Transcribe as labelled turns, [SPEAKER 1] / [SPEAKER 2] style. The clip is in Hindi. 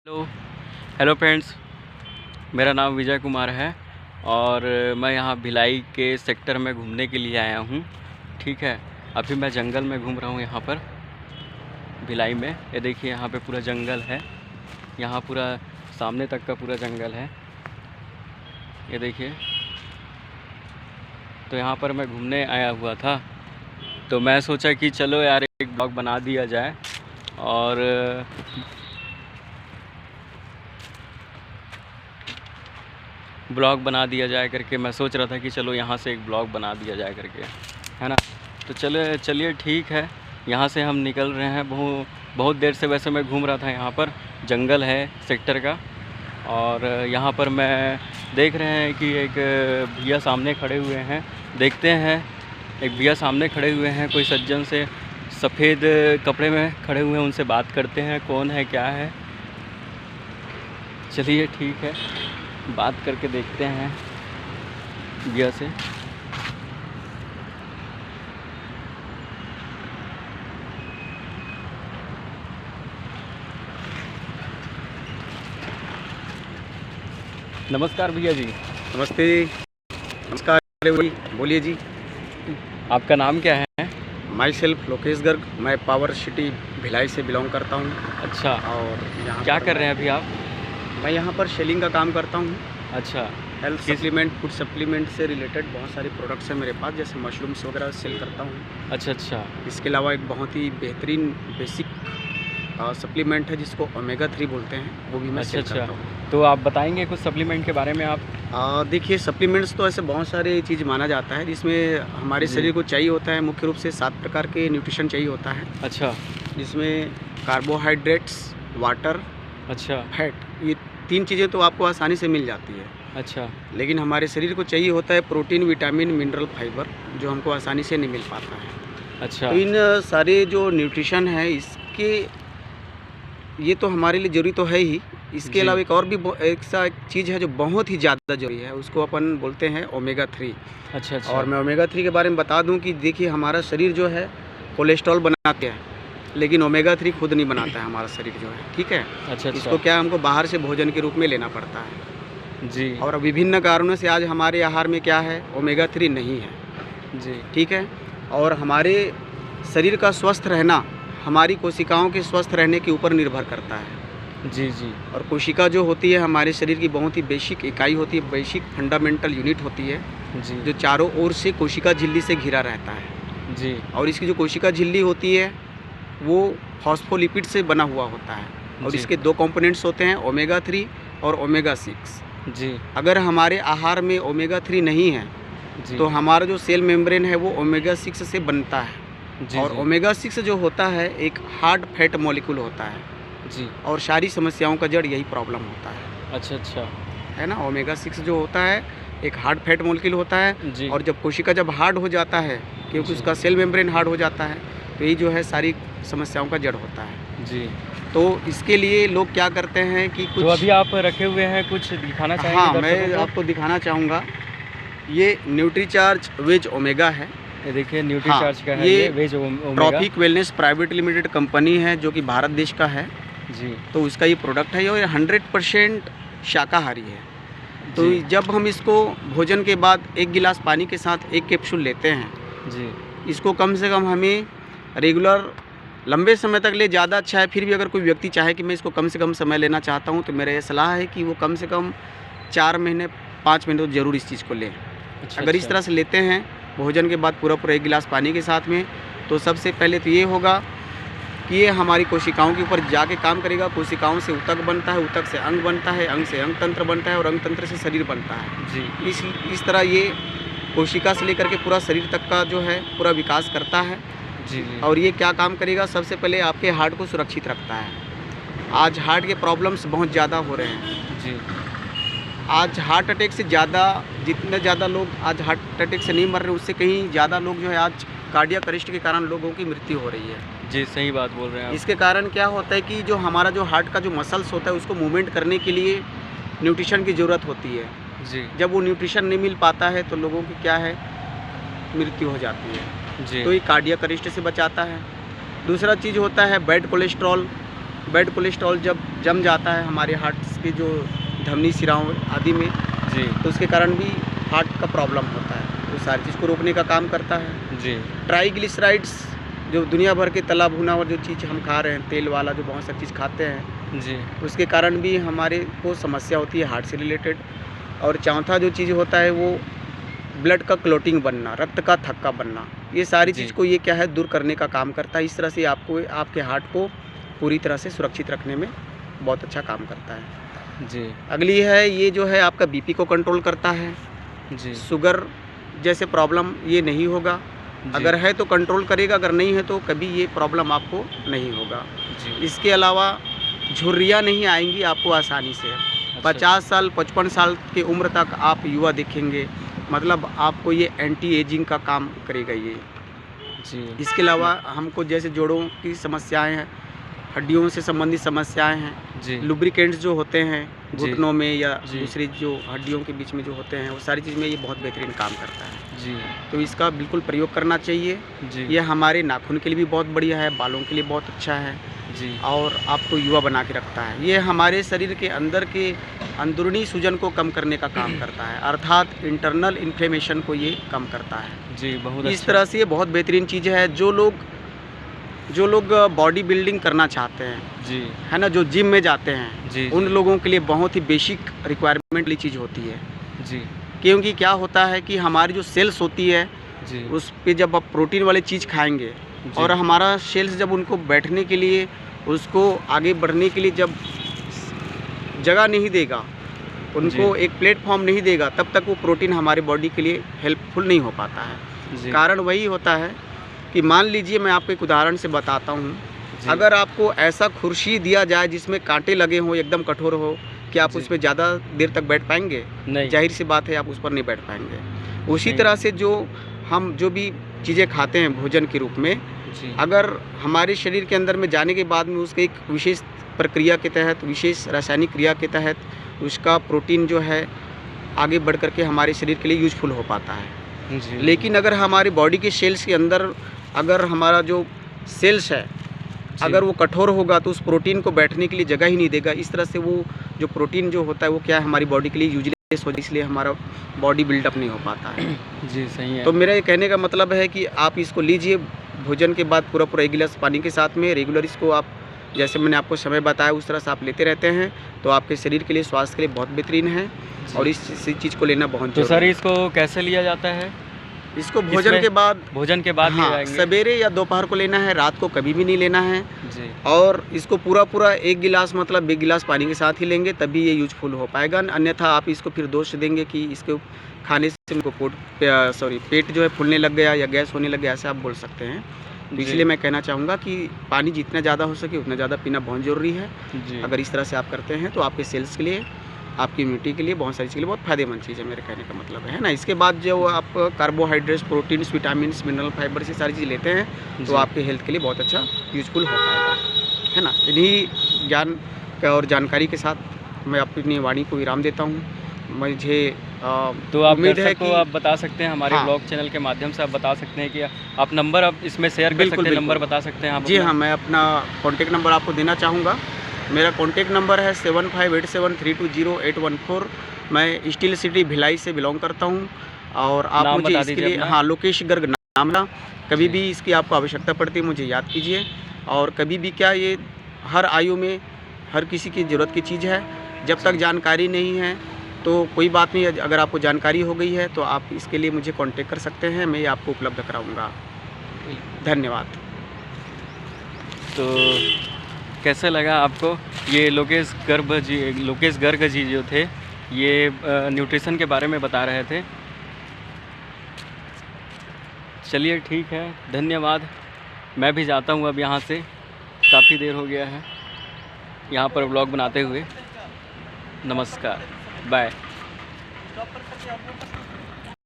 [SPEAKER 1] हेलो हेलो फ्रेंड्स, मेरा नाम विजय कुमार है और मैं यहाँ भिलाई के सेक्टर में घूमने के लिए आया हूँ। ठीक है, अभी मैं जंगल में घूम रहा हूँ यहाँ पर भिलाई में। ये देखिए, यहाँ पे पूरा जंगल है, यहाँ पूरा सामने तक का पूरा जंगल है। ये देखिए, तो यहाँ पर मैं घूमने आया हुआ था, तो मैं सोचा कि चलो यार एक ब्लॉग बना दिया जाए और ब्लॉग बना दिया जाए करके मैं सोच रहा था कि चलो यहाँ से एक ब्लॉग बना दिया जाए करके, है ना। तो चलिए ठीक है, यहाँ से हम निकल रहे हैं। बहुत देर से वैसे मैं घूम रहा था, यहाँ पर जंगल है सेक्टर का, और यहाँ पर मैं देख रहे हैं कि एक भैया सामने खड़े हुए हैं। देखते हैं, एक भैया सामने खड़े हुए हैं, कोई सज्जन से सफ़ेद कपड़े में खड़े हुए हैं, उनसे बात करते हैं कौन है क्या है। चलिए ठीक है, बात करके देखते हैं भैया से। नमस्कार भैया जी।
[SPEAKER 2] नमस्ते जी। नमस्कार भाई, बोलिए जी।
[SPEAKER 1] आपका नाम क्या है?
[SPEAKER 2] माई सेल्फ लोकेश गर्ग, मैं पावर सिटी भिलाई से बिलोंग करता हूँ।
[SPEAKER 1] अच्छा,
[SPEAKER 2] और यहाँ
[SPEAKER 1] क्या कर रहे हैं अभी आप?
[SPEAKER 2] मैं यहाँ पर सेलिंग का काम करता हूँ।
[SPEAKER 1] अच्छा,
[SPEAKER 2] हेल्थ सप्लीमेंट, फूड सप्लीमेंट से रिलेटेड बहुत सारे प्रोडक्ट्स हैं मेरे पास, जैसे मशरूम्स वगैरह सेल करता हूँ।
[SPEAKER 1] अच्छा।
[SPEAKER 2] इसके अलावा एक बहुत ही बेहतरीन बेसिक सप्लीमेंट है जिसको ओमेगा 3 बोलते हैं, वो भी मैं सेल करता हूँ।
[SPEAKER 1] तो आप बताएंगे कुछ सप्लीमेंट के बारे में आप?
[SPEAKER 2] देखिए, सप्लीमेंट्स तो ऐसे बहुत सारे चीज़ माना जाता है जिसमें हमारे शरीर को चाहिए होता है। मुख्य रूप से 7 प्रकार के न्यूट्रिशन चाहिए होता है।
[SPEAKER 1] अच्छा।
[SPEAKER 2] जिसमें कार्बोहाइड्रेट्स, वाटर,
[SPEAKER 1] अच्छा,
[SPEAKER 2] फैट, ये 3 चीज़ें तो आपको आसानी से मिल जाती है।
[SPEAKER 1] अच्छा।
[SPEAKER 2] लेकिन हमारे शरीर को चाहिए होता है प्रोटीन, विटामिन, मिनरल, फाइबर, जो हमको आसानी से नहीं मिल पाता है।
[SPEAKER 1] अच्छा।
[SPEAKER 2] तो इन सारे जो न्यूट्रिशन है, इसके ये तो हमारे लिए ज़रूरी तो है ही। इसके अलावा एक और भी एक चीज़ है जो बहुत ही ज़्यादा ज़रूरी है, उसको अपन बोलते हैं ओमेगा 3।
[SPEAKER 1] अच्छा।
[SPEAKER 2] और मैं ओमेगा 3 के बारे में बता दूं कि देखिए, हमारा शरीर जो है कोलेस्ट्रॉल बनाते हैं, लेकिन ओमेगा 3 खुद नहीं बनाता है हमारा शरीर जो है। ठीक है।
[SPEAKER 1] अच्छा।
[SPEAKER 2] इसको क्या हमको बाहर से भोजन के रूप में लेना पड़ता है
[SPEAKER 1] जी।
[SPEAKER 2] और विभिन्न कारणों से आज हमारे आहार में क्या है, ओमेगा 3 नहीं है
[SPEAKER 1] जी।
[SPEAKER 2] ठीक है। और हमारे शरीर का स्वस्थ रहना हमारी कोशिकाओं के स्वस्थ रहने के ऊपर निर्भर करता है।
[SPEAKER 1] जी।
[SPEAKER 2] और कोशिका जो होती है हमारे शरीर की बहुत ही बेसिक इकाई होती है, बेसिक फंडामेंटल यूनिट होती है
[SPEAKER 1] जी।
[SPEAKER 2] जो चारों ओर से कोशिका झिल्ली से घिरा रहता है
[SPEAKER 1] जी।
[SPEAKER 2] और इसकी जो कोशिका झिल्ली होती है वो फॉस्फोलिपिड से बना हुआ होता है। और इसके 2 कंपोनेंट्स होते हैं, ओमेगा 3 और ओमेगा 6
[SPEAKER 1] जी।
[SPEAKER 2] अगर हमारे आहार में ओमेगा 3 नहीं है
[SPEAKER 1] जी।
[SPEAKER 2] तो हमारा जो सेल मेम्ब्रेन है वो ओमेगा 6 से बनता है।
[SPEAKER 1] जी।
[SPEAKER 2] और ओमेगा 6 जो होता है एक हार्ड फैट मॉलिक्यूल होता है
[SPEAKER 1] जी।
[SPEAKER 2] और सारी समस्याओं का जड़ यही प्रॉब्लम होता है।
[SPEAKER 1] अच्छा।
[SPEAKER 2] है ना। ओमेगा 6 जो होता है एक हार्ड फैट मॉलिक्यूल होता है।
[SPEAKER 1] जी।
[SPEAKER 2] और जब कोशिका जब हार्ड हो जाता है, क्योंकि उसका सेल मेम्ब्रेन हार्ड हो जाता है, तो यही जो है सारी समस्याओं का जड़ होता है।
[SPEAKER 1] जी।
[SPEAKER 2] तो इसके लिए लोग क्या करते हैं कि कुछ,
[SPEAKER 1] तो अभी आप रखे हुए हैं, कुछ दिखाना चाहेंगे?
[SPEAKER 2] हाँ, मैं आपको दिखाना चाहूँगा। ये न्यूट्रीचार्ज वेज ओमेगा है।
[SPEAKER 1] ये देखिए, न्यूट्रीचार्ज का है,
[SPEAKER 2] ये
[SPEAKER 1] veg omega.
[SPEAKER 2] Trophic Wellness Private Limited company है जो कि भारत देश का है।
[SPEAKER 1] जी।
[SPEAKER 2] तो उसका ये प्रोडक्ट है और ये 100% शाकाहारी है। तो जब हम इसको भोजन के बाद 1 गिलास पानी के साथ 1 कैप्सूल लेते हैं
[SPEAKER 1] जी,
[SPEAKER 2] इसको कम से कम हमें रेगुलर लंबे समय तक ले ज़्यादा अच्छा है। फिर भी अगर कोई व्यक्ति चाहे कि मैं इसको कम से कम समय लेना चाहता हूँ, तो मेरा ये सलाह है कि वो कम से कम 4 महीने 5 महीने तो ज़रूर इस चीज़ को लें। अगर इस तरह से लेते हैं भोजन के बाद पूरा 1 गिलास पानी के साथ में, तो सबसे पहले तो ये होगा कि ये हमारी कोशिकाओं के ऊपर जाके काम करेगा। कोशिकाओं से ऊतक बनता है, ऊतक से अंग बनता है, अंग से अंग तंत्र बनता है और अंग तंत्र से शरीर बनता है।
[SPEAKER 1] जी।
[SPEAKER 2] इस तरह ये कोशिका से लेकर के पूरा शरीर तक का जो है पूरा विकास करता है।
[SPEAKER 1] जी।
[SPEAKER 2] और ये क्या काम करेगा, सबसे पहले आपके हार्ट को सुरक्षित रखता है। आज हार्ट के प्रॉब्लम्स बहुत ज़्यादा हो रहे हैं।
[SPEAKER 1] जी।
[SPEAKER 2] आज हार्ट अटैक से ज़्यादा, जितने ज़्यादा लोग आज हार्ट अटैक से नहीं मर रहे, उससे कहीं ज़्यादा लोग जो है आज कार्डियक अरेस्ट के कारण लोगों की मृत्यु हो रही है।
[SPEAKER 1] जी, सही बात बोल रहे हैं आप।
[SPEAKER 2] इसके कारण क्या होता है कि जो हमारा जो हार्ट का जो मसल्स होता है उसको मूवमेंट करने के लिए न्यूट्रिशन की ज़रूरत होती है।
[SPEAKER 1] जी।
[SPEAKER 2] जब वो न्यूट्रिशन नहीं मिल पाता है तो लोगों की क्या है, मृत्यु हो जाती है।
[SPEAKER 1] जी।
[SPEAKER 2] तो ये कार्डियक अरेस्ट से बचाता है। दूसरा चीज़ होता है बैड कोलेस्ट्रॉल, बैड कोलेस्ट्रॉल जब जम जाता है हमारे हार्ट के जो धमनी सिराओं आदि में,
[SPEAKER 1] जी
[SPEAKER 2] तो उसके कारण भी हार्ट का प्रॉब्लम होता है। तो सारी चीज़ को रोकने का काम करता है।
[SPEAKER 1] जी
[SPEAKER 2] ट्राइग्लिसराइड्स जो दुनिया भर के तला भुना और जो चीज़ हम खा रहे हैं, तेल वाला जो बहुत सारी चीज़ खाते हैं,
[SPEAKER 1] जी
[SPEAKER 2] उसके कारण भी हमारे को समस्या होती है हार्ट से रिलेटेड। और चौथा जो चीज़ होता है वो ब्लड का क्लोटिंग बनना, रक्त का थक्का बनना, ये सारी
[SPEAKER 1] जी।
[SPEAKER 2] चीज़ को ये क्या है दूर करने का काम करता है। इस तरह से आपको आपके हार्ट को पूरी तरह से सुरक्षित रखने में बहुत अच्छा काम करता है।
[SPEAKER 1] जी
[SPEAKER 2] अगली है ये जो है आपका बीपी को कंट्रोल करता है।
[SPEAKER 1] जी
[SPEAKER 2] शुगर जैसे प्रॉब्लम ये नहीं होगा, अगर है तो कंट्रोल करेगा, अगर नहीं है तो कभी ये प्रॉब्लम आपको नहीं होगा।
[SPEAKER 1] जी
[SPEAKER 2] इसके अलावा झुर्रियाँ नहीं आएंगी आपको आसानी से। 50 साल 55 साल की उम्र तक आप युवा दिखेंगे, मतलब आपको ये एंटी एजिंग का काम करेगा ये।
[SPEAKER 1] जी
[SPEAKER 2] इसके अलावा हमको जैसे जोड़ों की समस्याएं हैं, हड्डियों से संबंधित समस्याएं हैं,
[SPEAKER 1] जी
[SPEAKER 2] लुब्रिकेंट्स जो होते हैं
[SPEAKER 1] जी।
[SPEAKER 2] घुटनों में या
[SPEAKER 1] जी।
[SPEAKER 2] दूसरी जो हड्डियों के बीच में जो होते हैं, वो सारी चीज़ में ये बहुत बेहतरीन काम करता है।
[SPEAKER 1] जी
[SPEAKER 2] तो इसका बिल्कुल प्रयोग करना चाहिए।
[SPEAKER 1] जी
[SPEAKER 2] ये हमारे नाखून के लिए भी बहुत बढ़िया है, बालों के लिए बहुत अच्छा है
[SPEAKER 1] जी
[SPEAKER 2] और आपको युवा बना के रखता है। ये हमारे शरीर के अंदर के अंदरूनी सूजन को कम करने का काम करता है, अर्थात इंटरनल इन्फ्लेमेशन को ये कम करता है।
[SPEAKER 1] जी बहुत
[SPEAKER 2] इस
[SPEAKER 1] अच्छा।
[SPEAKER 2] तरह से ये बहुत बेहतरीन चीज़ है। जो लोग बॉडी बिल्डिंग करना चाहते हैं,
[SPEAKER 1] जी
[SPEAKER 2] है ना, जो जिम में जाते हैं,
[SPEAKER 1] जी
[SPEAKER 2] उन लोगों के लिए बहुत ही बेसिक रिक्वायरमेंट वाली चीज़ होती है।
[SPEAKER 1] जी
[SPEAKER 2] क्योंकि क्या होता है कि हमारी जो सेल्स होती है
[SPEAKER 1] जी
[SPEAKER 2] उस पे जब आप प्रोटीन वाली चीज़ खाएंगे और हमारा सेल्स जब उनको बैठने के लिए, उसको आगे बढ़ने के लिए जब जगह नहीं देगा, उनको एक प्लेटफॉर्म नहीं देगा, तब तक वो प्रोटीन हमारे बॉडी के लिए हेल्पफुल नहीं हो पाता है।
[SPEAKER 1] जी
[SPEAKER 2] कारण वही होता है कि मान लीजिए मैं आपको एक उदाहरण से बताता हूँ,
[SPEAKER 1] जी।
[SPEAKER 2] अगर आपको ऐसा कुर्सी दिया जाए जिसमें कांटे लगे हों, एकदम कठोर हो, कि आप
[SPEAKER 1] जी।
[SPEAKER 2] उस पर ज़्यादा देर तक बैठ पाएंगे?
[SPEAKER 1] नहीं
[SPEAKER 2] जाहिर सी बात है आप उस पर नहीं बैठ पाएंगे। उसी
[SPEAKER 1] नहीं।
[SPEAKER 2] तरह से हम जो भी चीज़ें खाते हैं भोजन के रूप में,
[SPEAKER 1] जी
[SPEAKER 2] अगर हमारे शरीर के अंदर में जाने के बाद में उसके एक विशेष प्रक्रिया के तहत, विशेष रासायनिक क्रिया के तहत उसका प्रोटीन जो है आगे बढ़ कर के हमारे शरीर के लिए यूजफुल हो पाता है।
[SPEAKER 1] जी
[SPEAKER 2] लेकिन अगर हमारी बॉडी के सेल्स के अंदर अगर हमारा जो सेल्स है
[SPEAKER 1] जी।
[SPEAKER 2] अगर वो कठोर होगा तो उस प्रोटीन को बैठने के लिए जगह ही नहीं देगा। इस तरह से वो जो प्रोटीन जो होता है वो क्या है हमारी बॉडी के लिए यूजलेस हो, इसलिए हमारा बॉडी बिल्डअप नहीं हो पाता है।
[SPEAKER 1] जी सही है।
[SPEAKER 2] तो मेरा ये कहने का मतलब है कि आप इसको लीजिए भोजन के बाद पूरा एक गिलास पानी के साथ में, रेगुलर इसको आप जैसे मैंने आपको समय बताया उस तरह से आप लेते रहते हैं तो आपके शरीर के लिए, स्वास्थ्य के लिए बहुत बेहतरीन है और इस चीज़ को लेना बहुत
[SPEAKER 1] तो
[SPEAKER 2] जरूरी
[SPEAKER 1] सर
[SPEAKER 2] है।
[SPEAKER 1] इसको कैसे लिया जाता है?
[SPEAKER 2] इसको भोजन
[SPEAKER 1] इसमें
[SPEAKER 2] के बाद,
[SPEAKER 1] भोजन के बाद लिए
[SPEAKER 2] हाँ,
[SPEAKER 1] जाएंगे?
[SPEAKER 2] सवेरे या दोपहर को लेना है, रात को कभी भी नहीं लेना है।
[SPEAKER 1] जी
[SPEAKER 2] और इसको पूरा एक गिलास मतलब 1 गिलास पानी के साथ ही लेंगे तभी ये यूजफुल हो पाएगा। अन्यथा आप इसको फिर दोष देंगे कि इसको खाने से उनको पेट जो है फूलने लग गया या गैस होने लग गया, ऐसे आप बोल सकते हैं। तो
[SPEAKER 1] जी।
[SPEAKER 2] इसलिए मैं कहना चाहूँगा कि पानी जितना ज़्यादा हो सके उतना ज़्यादा पीना बहुत ज़रूरी है।
[SPEAKER 1] जी
[SPEAKER 2] अगर इस तरह से आप करते हैं तो आपके सेल्स के लिए, आपकी इम्यूनिटी के लिए, बहुत सारी चीज़ के लिए बहुत फ़ायदेमंद चीज़ है, मेरे कहने का मतलब है ना। इसके बाद जो आप carbohydrates, proteins, vitamins, mineral fibre से सारी चीज़ लेते हैं
[SPEAKER 1] जी।
[SPEAKER 2] तो आपके हेल्थ के लिए बहुत अच्छा यूजफुल हो पाएगा, है ना। इन्हीं ज्ञान और जानकारी के साथ मैं अपनी वाणी को विराम देता हूँ। मुझे
[SPEAKER 1] तो आप
[SPEAKER 2] उम्मीद है
[SPEAKER 1] दर्शक को
[SPEAKER 2] कि
[SPEAKER 1] आप बता सकते हैं हमारे
[SPEAKER 2] हाँ।
[SPEAKER 1] ब्लॉग चैनल के माध्यम से आप बता सकते हैं कि आप नंबर आप इसमें शेयर कर
[SPEAKER 2] बिल्कुल,
[SPEAKER 1] सकते हैं,
[SPEAKER 2] बिल्कुल।
[SPEAKER 1] नंबर बता सकते हैं आप
[SPEAKER 2] जी
[SPEAKER 1] अपना?
[SPEAKER 2] हाँ, मैं अपना कॉन्टेक्ट नंबर आपको देना चाहूँगा। मेरा कॉन्टेक्ट नंबर है 7587320814। मैं स्टील सिटी भिलाई से बिलोंग करता हूँ और आप
[SPEAKER 1] नाम
[SPEAKER 2] मुझे
[SPEAKER 1] बता
[SPEAKER 2] इसके
[SPEAKER 1] दीजिए
[SPEAKER 2] लिए,
[SPEAKER 1] अपना।
[SPEAKER 2] हाँ, लोकेश गर्ग नाम है। कभी
[SPEAKER 1] जी।
[SPEAKER 2] भी इसकी आपको आवश्यकता पड़ती है मुझे याद कीजिए। और कभी भी क्या, ये हर आयु में हर किसी की ज़रूरत की चीज़ है। जब तक
[SPEAKER 1] जी।
[SPEAKER 2] जानकारी नहीं है तो कोई बात नहीं, अगर आपको जानकारी हो गई है तो आप इसके लिए मुझे कॉन्टेक्ट कर सकते हैं, मैं आपको उपलब्ध कराऊँगा। धन्यवाद।
[SPEAKER 1] तो कैसे लगा आपको ये लोकेश गर्ग जी जो थे, ये न्यूट्रिशन के बारे में बता रहे थे। चलिए ठीक है, धन्यवाद। मैं भी जाता हूँ अब यहाँ से, काफ़ी देर हो गया है यहाँ पर व्लॉग बनाते हुए। नमस्कार, बाय।